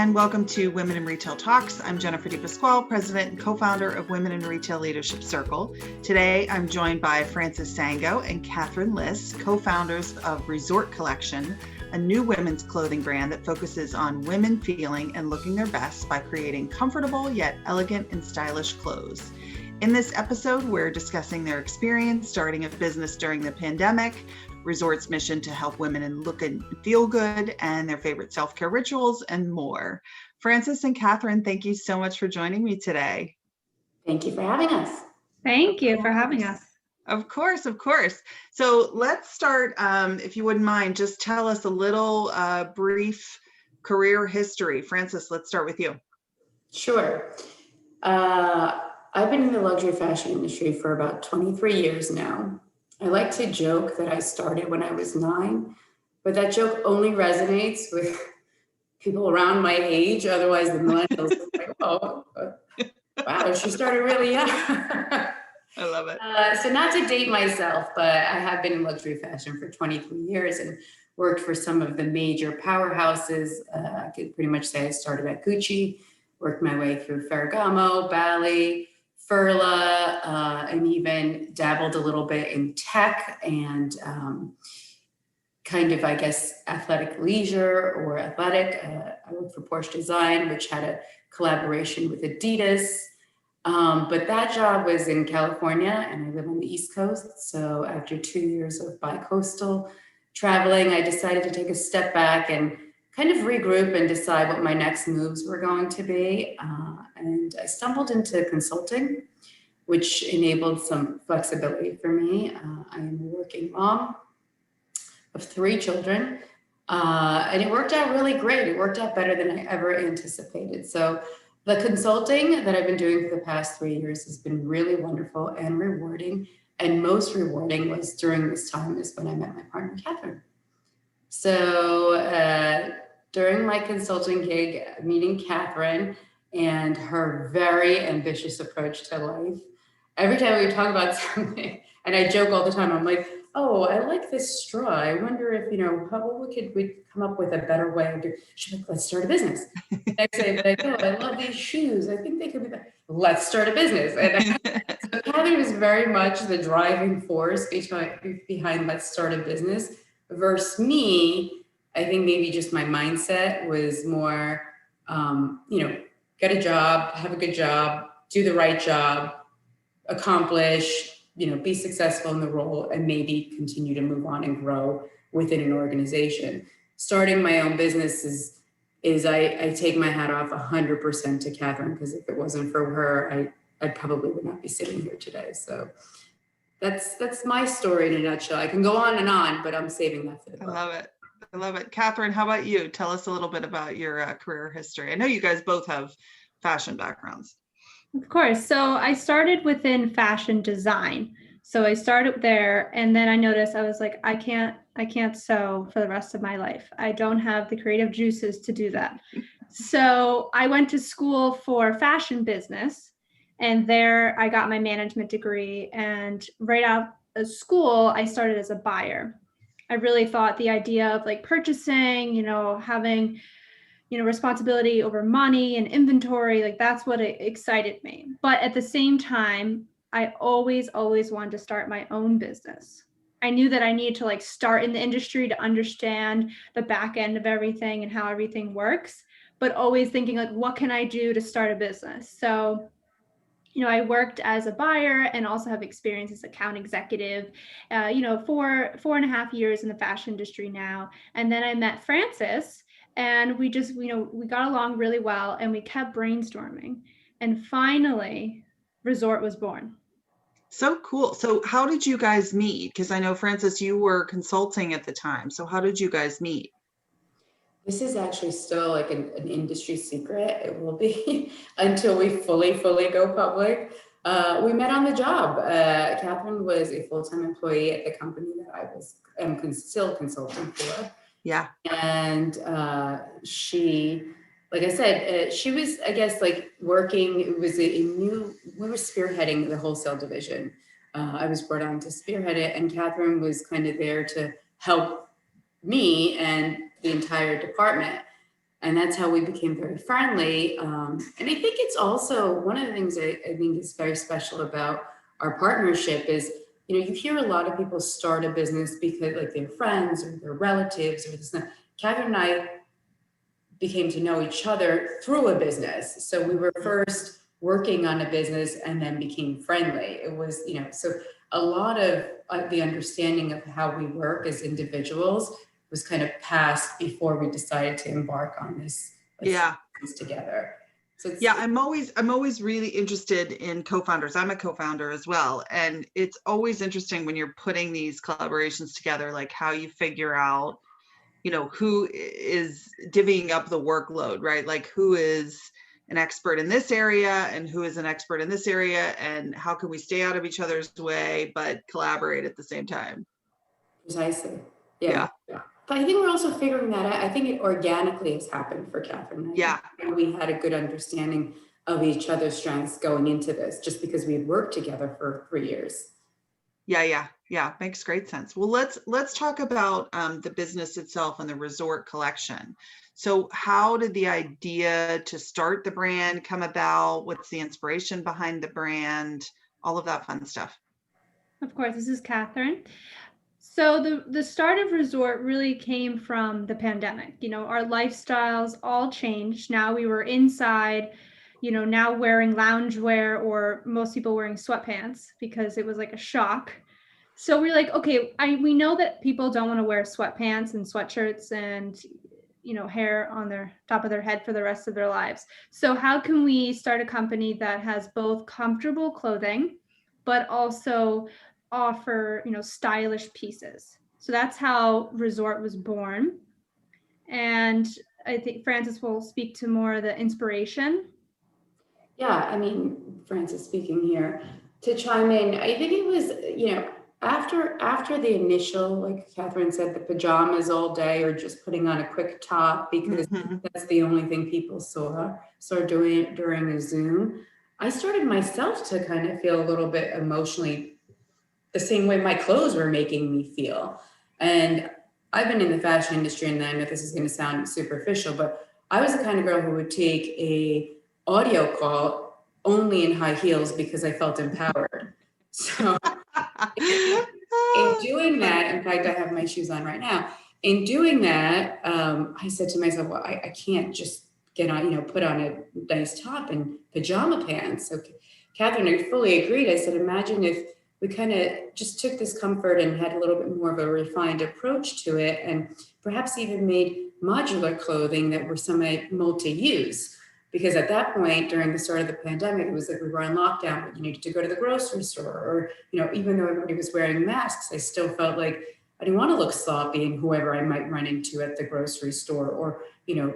and welcome to Women in Retail Talks. I'm Jennifer DePasquale, president and co-founder of Women in Retail Leadership Circle. Today, I'm joined by Frances Sango and Catherine Liss, co-founders of Rezort Collection, a new women's clothing brand that focuses on women feeling and looking their best by creating comfortable yet elegant and stylish clothes. In this episode, we're discussing their experience starting a business during the pandemic, Resort's mission to help women look and feel good, and their favorite self-care rituals, and more. Frances and Catherine, thank you so much for joining me today. Thank you for having us. Thank you for having us. Of course, of course. So let's start, if you wouldn't mind, just tell us a little brief career history. Frances, let's start with you. Sure. I've been in the luxury fashion industry for about 23 years now. I like to joke that I started when I was 9, but that joke only resonates with people around my age. Otherwise, the millennials are like, oh, wow, she started really young. I love it. So not to date myself, but I have been in luxury fashion for 23 years and worked for some of the major powerhouses. I could pretty much say I started at Gucci, worked my way through Ferragamo, Bally, Furla, and even dabbled a little bit in tech and kind of, I guess, athletic leisure or athletic. I worked for Porsche Design, which had a collaboration with Adidas. But that job was in California and I live on the East Coast. So after 2 years of bi-coastal traveling, I decided to take a step back and kind of regroup and decide what my next moves were going to be. And I stumbled into consulting, which enabled some flexibility for me. I am a working mom of 3 children, and it worked out really great. It worked out better than I ever anticipated. So the consulting that I've been doing for the past 3 years has been really wonderful and rewarding. And most rewarding was during this time is when I met my partner, Catherine. So during my consulting gig, meeting Catherine and her very ambitious approach to life, every time we would talk about something, and I joke all the time, I'm like, oh, I like this straw. I wonder if, we come up with a better way of doing it. She's like, let's start a business. Next day, like, oh, I love these shoes. I think they could be better. Let's start a business. And so Catherine was very much the driving force behind let's start a business versus me. I think maybe just my mindset was more, get a job, have a good job, do the right job, accomplish, be successful in the role, and maybe continue to move on and grow within an organization. Starting my own business is I take my hat off 100% to Catherine, because if it wasn't for her, I probably would not be sitting here today. So that's my story in a nutshell. I can go on, but I'm saving that for the book. I love it. I love it. Catherine, how about you? Tell us a little bit about your career history. I know you guys both have fashion backgrounds. Of course. So I started within fashion design. So I started there, and then I noticed I was like, I can't sew for the rest of my life. I don't have the creative juices to do that. So I went to school for fashion business, and there I got my management degree. And right out of school, I started as a buyer. I really thought the idea of like purchasing, having, responsibility over money and inventory, like that's what excited me. But at the same time, I always wanted to start my own business. I knew that I needed to start in the industry to understand the back end of everything and how everything works, but always thinking what can I do to start a business? So I worked as a buyer and also have experience as account executive, 4.5 years in the fashion industry now. And then I met Frances, and we just, we got along really well, and we kept brainstorming. And finally, Rezort was born. So cool. So how did you guys meet? Because I know, Frances, you were consulting at the time. So how did you guys meet? This is actually still an industry secret. It will be until we fully go public. We met on the job. Catherine was a full-time employee at the company that am still consulting for. Yeah. And she, like I said, she was, I guess, working. It was we were spearheading the wholesale division. I was brought on to spearhead it, and Catherine was kind of there to help me and the entire department. And that's how we became very friendly. And I think it's also one of the things I think is very special about our partnership is, you hear a lot of people start a business because like they're friends or their relatives or this and that. Catherine and I became to know each other through a business. So we were first working on a business and then became friendly. It was, so a lot of the understanding of how we work as individuals was kind of passed before we decided to embark on this together. So I'm always really interested in co-founders. I'm a co-founder as well. And it's always interesting when you're putting these collaborations together, like how you figure out, who is divvying up the workload, right? Like who is an expert in this area and who is an expert in this area, and how can we stay out of each other's way, but collaborate at the same time? Precisely. Yeah. But I think we're also figuring that out. I think it organically has happened for Catherine. And we had a good understanding of each other's strengths going into this, just because we had worked together for 3 years. Yeah. Makes great sense. Well, let's talk about the business itself and the Rezort collection. So how did the idea to start the brand come about? What's the inspiration behind the brand? All of that fun stuff. Of course, this is Catherine. So the start of Rezort really came from the pandemic. Our lifestyles all changed. Now we were inside, now wearing loungewear, or most people wearing sweatpants, because it was like a shock. So we're like, okay, we know that people don't want to wear sweatpants and sweatshirts and hair on their top of their head for the rest of their lives. So how can we start a company that has both comfortable clothing, but also offer, stylish pieces? So that's how Rezort was born. And I think Frances will speak to more of the inspiration. Yeah, I mean, Frances speaking here. To chime in, I think it was, after the initial, like Catherine said, the pajamas all day, or just putting on a quick top because that's the only thing people saw doing during a Zoom. I started myself to kind of feel a little bit emotionally the same way my clothes were making me feel. And I've been in the fashion industry, and I know this is going to sound superficial, but I was the kind of girl who would take a audio call only in high heels because I felt empowered. So in doing that, in fact, I have my shoes on right now. In doing that, I said to myself, well, I can't just get on, put on a nice top and pajama pants. So Catherine, I fully agreed. I said, imagine if we kind of just took this comfort and had a little bit more of a refined approach to it, and perhaps even made modular clothing that were multi-use. Because at that point, during the start of the pandemic, it was like we were on lockdown, but you needed to go to the grocery store, or, even though everybody was wearing masks, I still felt like I didn't want to look sloppy in whoever I might run into at the grocery store. Or,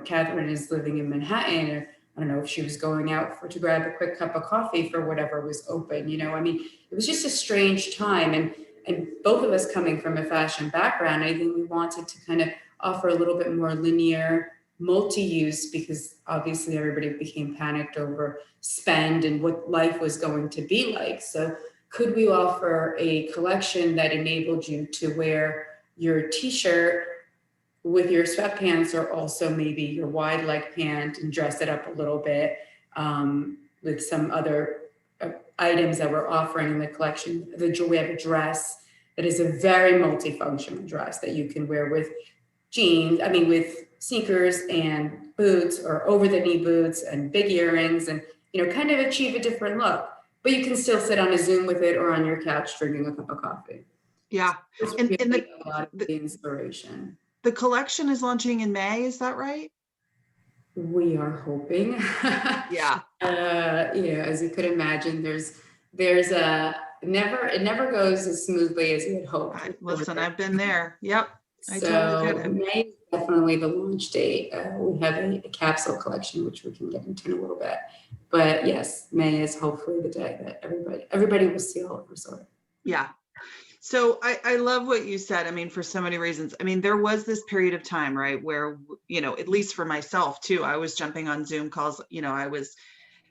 Catherine is living in Manhattan, or I don't know if she was going out to grab a quick cup of coffee for whatever was open. I mean, it was just a strange time. And both of us coming from a fashion background, I think we wanted to kind of offer a little bit more linear, multi-use, because obviously everybody became panicked over spend and what life was going to be like. So could we offer a collection that enabled you to wear your t-shirt with your sweatpants, or also maybe your wide leg pant, and dress it up a little bit with some other items that we're offering in the collection. We have a dress that is a very multifunctional dress that you can wear with with sneakers and boots, or over the knee boots and big earrings, and kind of achieve a different look, but you can still sit on a Zoom with it or on your couch drinking a cup of coffee. Yeah. So it's really a lot of the inspiration. The collection is launching in May, is that right? We are hoping. Yeah. As you could imagine, there's it never goes as smoothly as you had hoped. Listen, I've been there. Yep. I So totally get it. May is definitely the launch date. We have a capsule collection, which we can get into in a little bit. But yes, May is hopefully the day that everybody will see all of Rezort. Yeah. So I love what you said. I mean, for so many reasons. I mean, there was this period of time, right, where, at least for myself too, I was jumping on Zoom calls, I was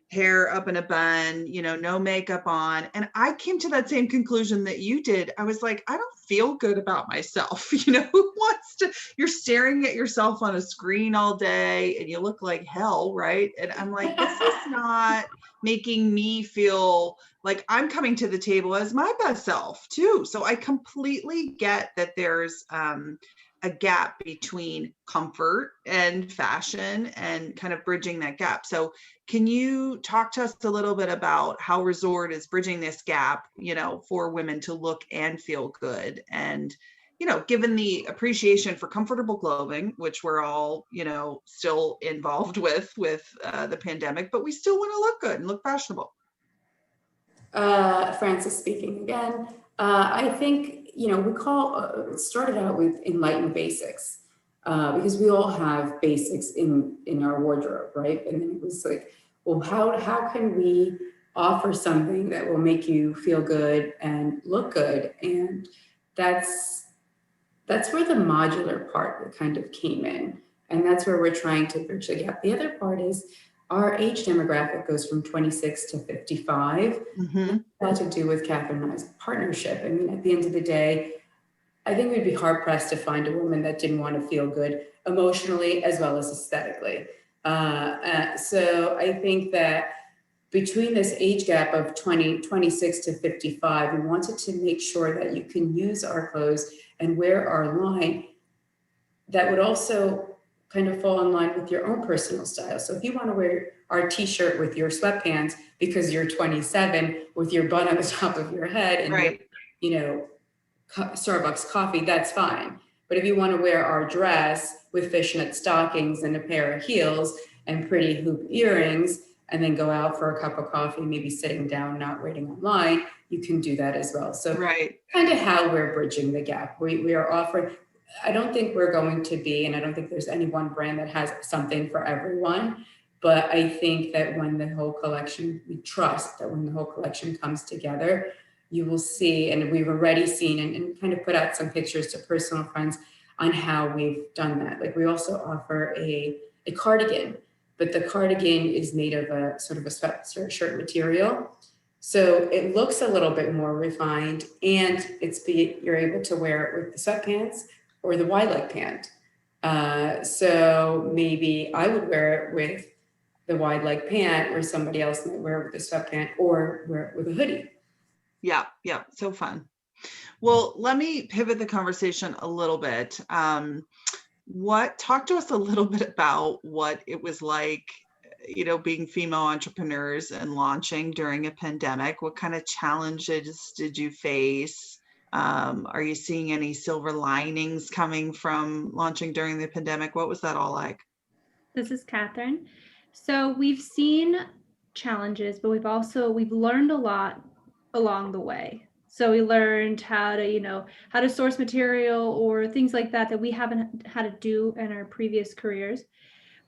hair up in a bun, no makeup on. And I came to that same conclusion that you did. I was like, I don't feel good about myself. Who wants to, you're staring at yourself on a screen all day and you look like hell, right? And I'm like, this is not making me feel like I'm coming to the table as my best self too. So I completely get that there's a gap between comfort and fashion and kind of bridging that gap. So can you talk to us a little bit about how Rezort is bridging this gap, for women to look and feel good? And, given the appreciation for comfortable clothing, which we're all, still involved with the pandemic, but we still want to look good and look fashionable. Francis speaking again. I think, it started out with enlightened basics, because we all have basics in our wardrobe, right? And then it was like, well, how can we offer something that will make you feel good and look good? And that's where the modular part kind of came in. And that's where we're trying to bridge the gap. The other part is our age demographic goes from 26 to 55. Mm-hmm. That to do with Catherine and I's partnership. I mean, at the end of the day, I think we'd be hard pressed to find a woman that didn't want to feel good emotionally as well as aesthetically. So I think that between this age gap of 26 to 55, we wanted to make sure that you can use our clothes and wear our line that would also kind of fall in line with your own personal style. So if you want to wear our t-shirt with your sweatpants because you're 27 with your bun on the top of your head and right. Starbucks coffee, that's fine. But if you want to wear our dress with fishnet stockings and a pair of heels and pretty hoop earrings, and then go out for a cup of coffee, maybe sitting down, not waiting online, you can do that as well. So right. Kind of how we're bridging the gap. We are offering, I don't think we're going to be, and I don't think there's any one brand that has something for everyone. But I think that when the whole collection, we trust that when the whole collection comes together, you will see, and we've already seen and kind of put out some pictures to personal friends on how we've done that. Like we also offer a cardigan, but the cardigan is made of a sort of a sweatshirt material. So it looks a little bit more refined, and you're able to wear it with the sweatpants or the wide leg pant. So maybe I would wear it with the wide leg pant, or somebody else might wear it with the sweatpant or wear it with a hoodie. Yeah. So fun. Well, let me pivot the conversation a little bit. Talk to us a little bit about what it was like, being female entrepreneurs and launching during a pandemic. What kind of challenges did you face? Are you seeing any silver linings coming from launching during the pandemic? What was that all like? This is Catherine. So we've seen challenges, but we've learned a lot along the way. So we learned how to source material or things like that we haven't had to do in our previous careers,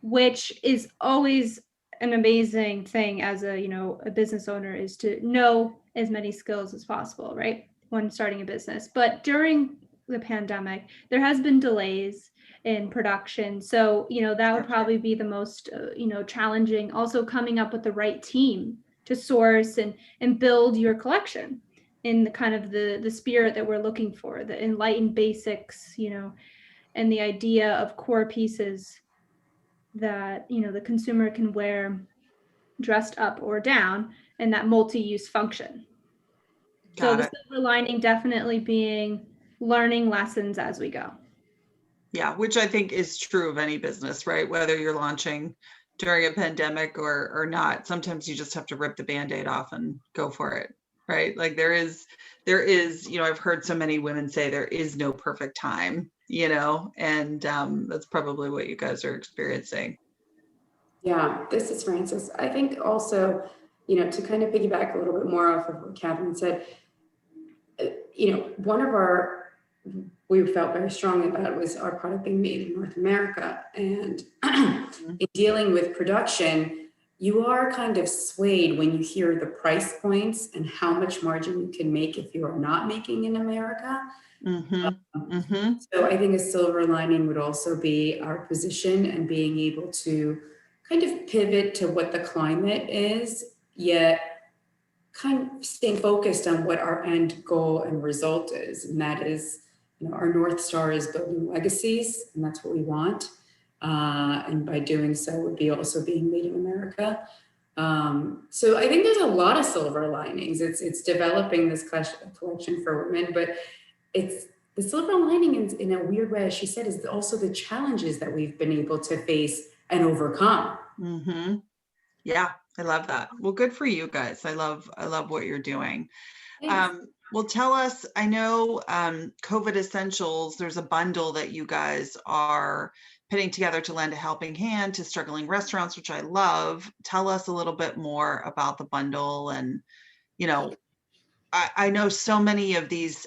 which is always an amazing thing as a business owner, is to know as many skills as possible, right? When starting a business. But during the pandemic, there has been delays in production. So, that would probably be the most, challenging. Also coming up with the right team to source and build your collection in the kind of the spirit that we're looking for, the enlightened basics, and the idea of core pieces that, the consumer can wear dressed up or down, and that multi-use function. So the silver lining definitely being learning lessons as we go. Yeah, which I think is true of any business, right? Whether you're launching during a pandemic or not, sometimes you just have to rip the Band-Aid off and go for it, right? Like there is, I've heard so many women say there is no perfect time, and that's probably what you guys are experiencing. Yeah, this is Francis. I think also, to kind of piggyback a little bit more off of what Catherine said, we felt very strongly about was our product being made in North America. And in dealing with production, you are kind of swayed when you hear the price points and how much margin you can make if you are not making in America. So I think a silver lining would also be our position and being able to kind of pivot to what the climate is, yet kind of staying focused on what our end goal and result is. And that is, our North Star is building legacies, and that's what we want. And by doing so would be also being made in America. So I think there's a lot of silver linings. It's developing this collection for women, but it's the silver lining in a weird way, as she said, is also the challenges that we've been able to face and overcome. Mm-hmm. Yeah, I love that. Well, good for you guys. I love what you're doing. Well, tell us, I know COVID Essentials, there's a bundle that you guys are putting together to lend a helping hand to struggling restaurants, which I love. Tell us a little bit more about the bundle. And, I know so many of these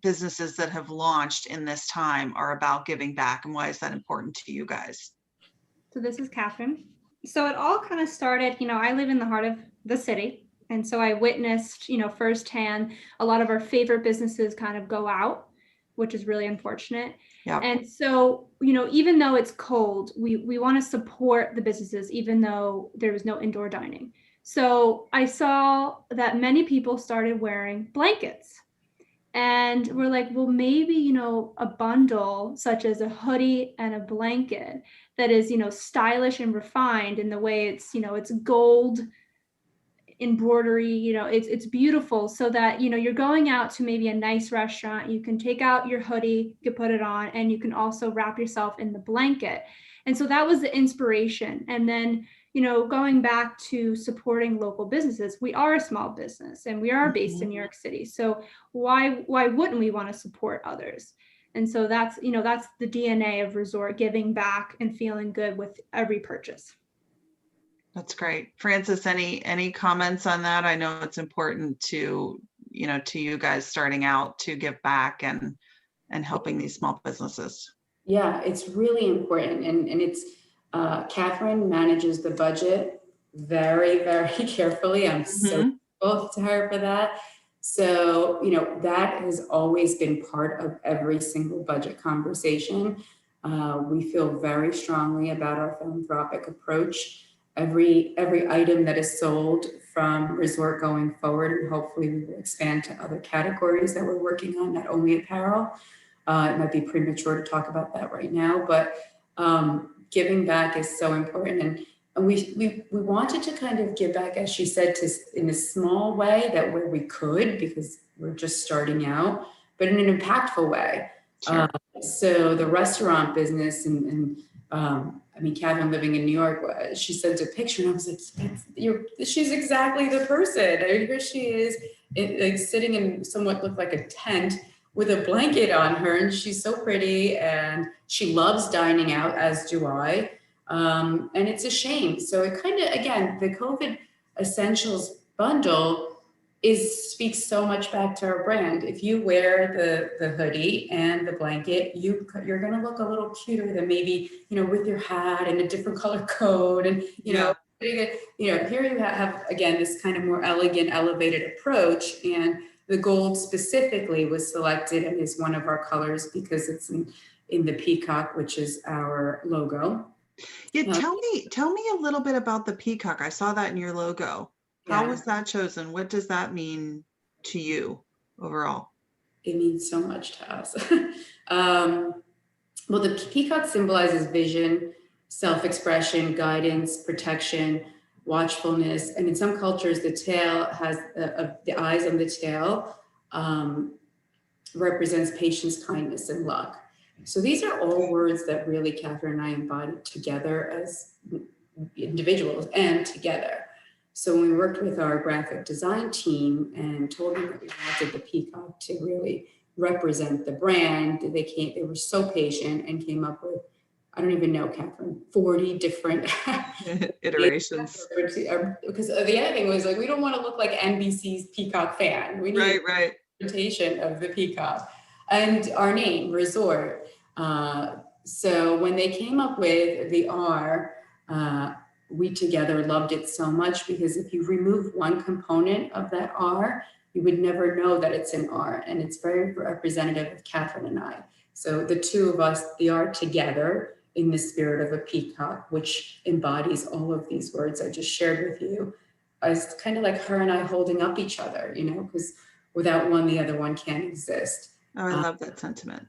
businesses that have launched in this time are about giving back. And why is that important to you guys? So this is Catherine. So it all kind of started, I live in the heart of the city. And so I witnessed, firsthand, a lot of our favorite businesses kind of go out, which is really unfortunate. Yeah. And so, even though it's cold, we want to support the businesses, even though there was no indoor dining. So I saw that many people started wearing blankets. And we're like, well, maybe, a bundle such as a hoodie and a blanket that is, stylish and refined in the way it's, it's gold embroidery, it's beautiful, so that, you're going out to maybe a nice restaurant, you can take out your hoodie, you can put it on, and you can also wrap yourself in the blanket. And so that was the inspiration. And then, going back to supporting local businesses, we are a small business and we are based in New York City. So why wouldn't we want to support others? And so that's the DNA of Rezort, giving back and feeling good with every purchase. That's great. Frances, any comments on that? I know it's important to you guys starting out to give back and helping these small businesses. Yeah, it's really important. And it's, Catherine manages the budget very, very carefully. I'm so grateful to her for that. So, that has always been part of every single budget conversation. We feel very strongly about our philanthropic approach. Every item that is sold from Rezort going forward, and hopefully we will expand to other categories that we're working on, not only apparel. It might be premature to talk about that right now, but giving back is so important. And we wanted to kind of give back, as she said, in a small way, that where we could, because we're just starting out, but in an impactful way. Sure. So the restaurant business and Catherine living in New York, she sent a picture and I was like, she's exactly the person. Here she is, like sitting in somewhat looked like a tent with a blanket on her, and she's so pretty and she loves dining out, as do I. And it's a shame. So it kind of, again, the COVID Essentials bundle speaks so much back to our brand. If you wear the hoodie and the blanket, you're going to look a little cuter than maybe, with your hat and a different color coat. And, here you have, again, this kind of more elegant, elevated approach. And the gold specifically was selected and is one of our colors because it's in the peacock, which is our logo. Yeah, tell me a little bit about the peacock. I saw that in your logo. How was that chosen? What does that mean to you overall? It means so much to us. Well, the peacock symbolizes vision, self-expression, guidance, protection, watchfulness. And in some cultures, the tail has the eyes on the tail represents patience, kindness, and luck. So these are all words that really Catherine and I embodied together as individuals and together. So when we worked with our graphic design team and told them that we wanted the peacock to really represent the brand, they were so patient and came up with, I don't even know, Catherine, 40 different iterations. Because the other thing was like, we don't want to look like NBC's Peacock fan. We need a representation of the peacock. And our name, Rezort. So when they came up with the R, we together loved it so much, because if you remove one component of that R, you would never know that it's an R. And it's very representative of Catherine and I. So the two of us, the R together in the spirit of a peacock, which embodies all of these words I just shared with you. it's kind of like her and I holding up each other, because without one, the other one can't exist. Oh, I love that sentiment.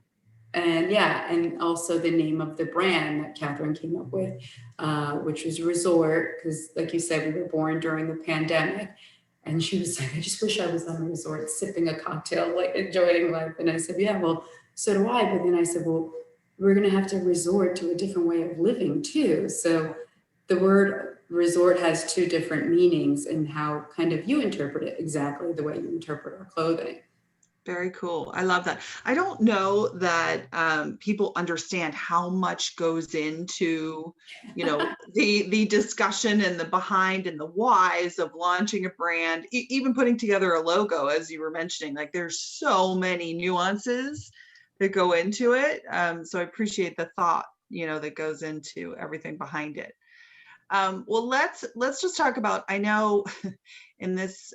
And yeah, and also the name of the brand that Catherine came up with, which was Resort, because like you said, we were born during the pandemic. And she was like, I just wish I was on a resort sipping a cocktail, like enjoying life. And I said, yeah, well, so do I. But then I said, well, we're going to have to resort to a different way of living too. So the word resort has two different meanings, and how kind of you interpret it exactly the way you interpret our clothing. Very cool. I love that. I don't know that people understand how much goes into, the discussion and the behind and the whys of launching a brand, even putting together a logo, as you were mentioning. Like, there's so many nuances that go into it. So I appreciate the thought, that goes into everything behind it. Well, let's just talk about. I know in this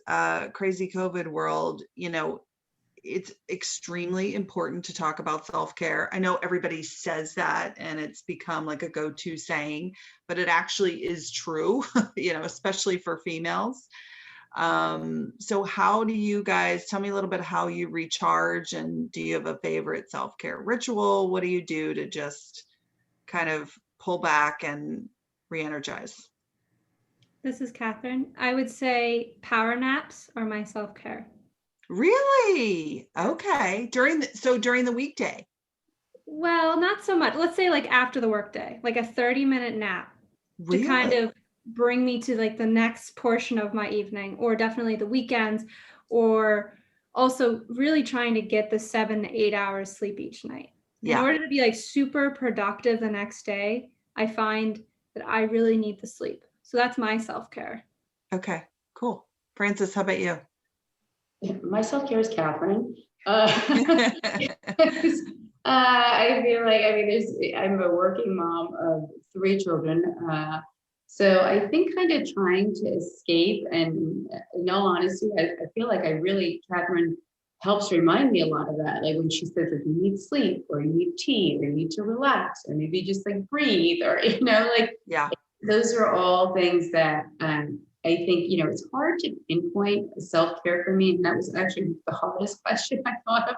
crazy COVID world, it's extremely important to talk about self-care. I know everybody says that and it's become like a go-to saying, but it actually is true, especially for females. So how do you guys tell me a little bit how you recharge, and do you have a favorite self-care ritual? What do you do to just kind of pull back and re-energize? This is Catherine. I would say power naps are my self-care. Really? Okay. During the weekday. Well, not so much. Let's say like after the workday, like a 30-minute nap to kind Really? of bring me to like the next portion of my evening, or definitely the weekends, or also really trying to get the 7 to 8 hours sleep each night. In Yeah. order to be like super productive the next day, I find that I really need the sleep. So that's my self-care. Okay. Cool. Francis, how about you? My self-care is Catherine. I feel like, I'm a working mom of 3 children. So I think kind of trying to escape, and in all honesty, I feel like Catherine helps remind me a lot of that. Like when she says, if you need sleep, or you need tea, or you need to relax, or maybe just like breathe, or, like Yeah. those are all things that I think, it's hard to pinpoint self-care for me. And that was actually the hardest question I thought of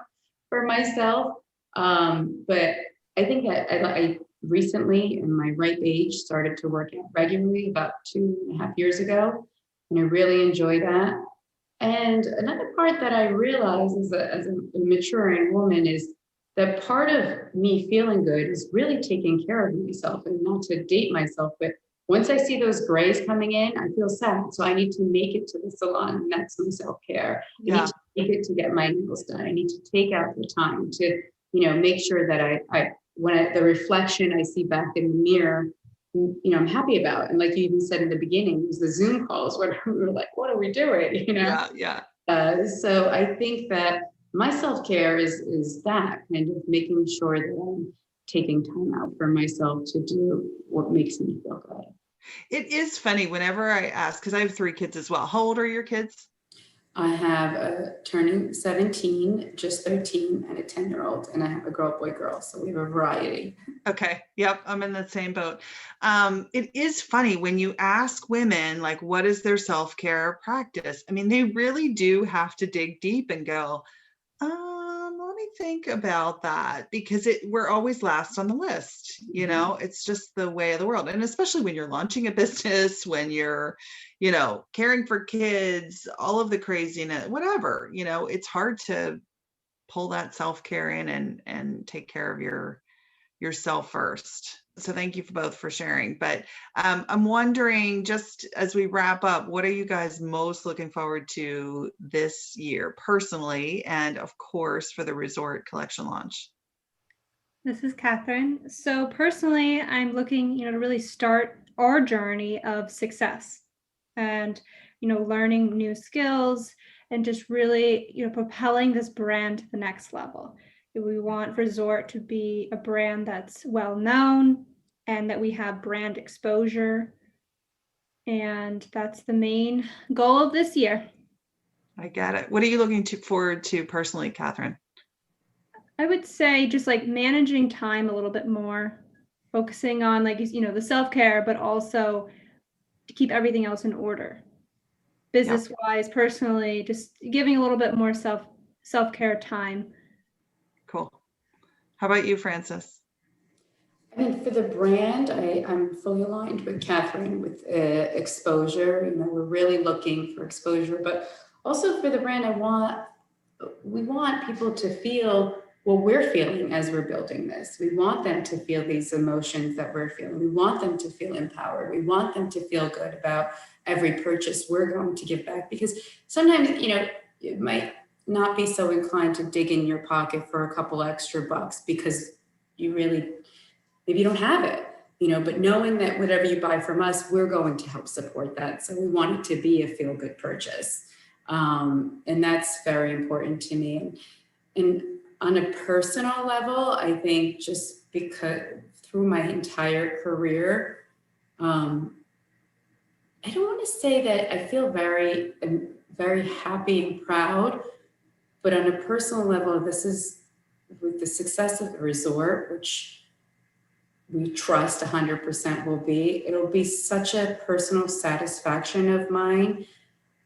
for myself. But I think that I recently, in my ripe age, started to work out regularly about 2.5 years ago. And I really enjoy that. And another part that I realize as a maturing woman is that part of me feeling good is really taking care of myself, and not to date myself, but once I see those grays coming in, I feel sad. So I need to make it to the salon, and that's some self-care. I need Yeah. to make it to get my nails done. I need to take out the time to, make sure that the reflection I see back in the mirror, I'm happy about. And like you even said in the beginning, it was the Zoom calls where we were like, what are we doing? Yeah. Yeah. So I think that my self-care is that kind of making sure that I'm taking time out for myself to do what makes me feel good. It is funny whenever I ask, because I have 3 kids as well. How old are your kids? I have a turning 17, just 13, and a 10-year-old, and I have a girl. So we have a variety. Okay. Yep. I'm in the same boat. It is funny when you ask women, like, what is their self-care practice? I mean, they really do have to dig deep and go, let me think about that, because we're always last on the list. It's just the way of the world. And especially when you're launching a business, when you're, caring for kids, all of the craziness, whatever, it's hard to pull that self-care in and take care of yourself first. So thank you for both for sharing. But I'm wondering, just as we wrap up, what are you guys most looking forward to this year personally, and of course for the Resort collection launch? This is Catherine. So personally, I'm looking, to really start our journey of success and, learning new skills and just really, propelling this brand to the next level. We want Resort to be a brand that's well known and that we have brand exposure. And that's the main goal of this year. I get it. What are you looking forward to personally, Catherine? I would say just like managing time a little bit more, focusing on like, the self-care, but also to keep everything else in order. business wise, personally, just giving a little bit more self-care time. Cool. How about you, Frances? I mean, for the brand, I'm fully aligned with Catherine with exposure. You know, we're really looking for exposure, but also for the brand, we want people to feel what we're feeling as we're building this. We want them to feel these emotions that we're feeling. We want them to feel empowered. We want them to feel good about every purchase we're going to give back, because sometimes, you know, it might not be so inclined to dig in your pocket for a couple extra bucks because you really, maybe you don't have it, you know, but knowing that whatever you buy from us, we're going to help support that. So we want it to be a feel-good purchase. And that's very important to me. And on a personal level, I think just because through my entire career, I don't want to say that I feel very happy and proud, but on a personal level, this is with the success of the resort, which we trust 100% it'll be such a personal satisfaction of mine,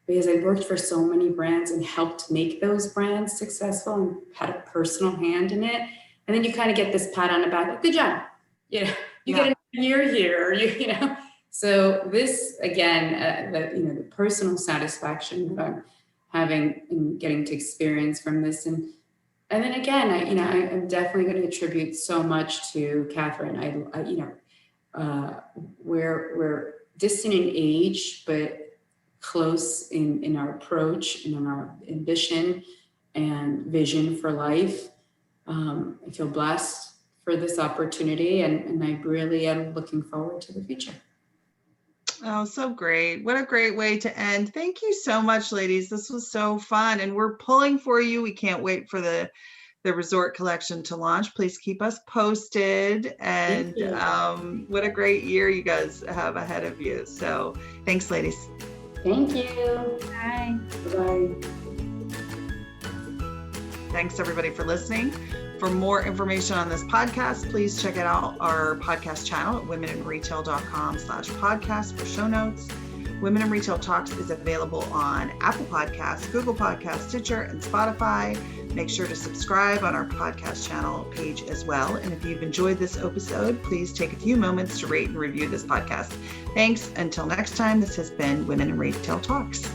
because I worked for so many brands and helped make those brands successful and had a personal hand in it. And then you kind of get this pat on the back, like, good job. You know, you get a year here, you know. So this, again, the personal satisfaction that I'm having and getting to experience from this. And then again, I'm definitely going to attribute so much to Catherine. We're distant in age, but close in our approach and in our ambition and vision for life. I feel blessed for this opportunity, and I really am looking forward to the future. Oh, so great. What a great way to end. Thank you so much, ladies. This was so fun, and we're pulling for you. We can't wait for the Resort collection to launch. Please keep us posted, and what a great year you guys have ahead of you. So thanks, ladies. Thank you. Bye. Bye. Thanks everybody for listening. For more information on this podcast, please check out our podcast channel at womeninretail.com/podcast for show notes. Women in Retail Talks is available on Apple Podcasts, Google Podcasts, Stitcher, and Spotify. Make sure to subscribe on our podcast channel page as well. And if you've enjoyed this episode, please take a few moments to rate and review this podcast. Thanks. Until next time, this has been Women in Retail Talks.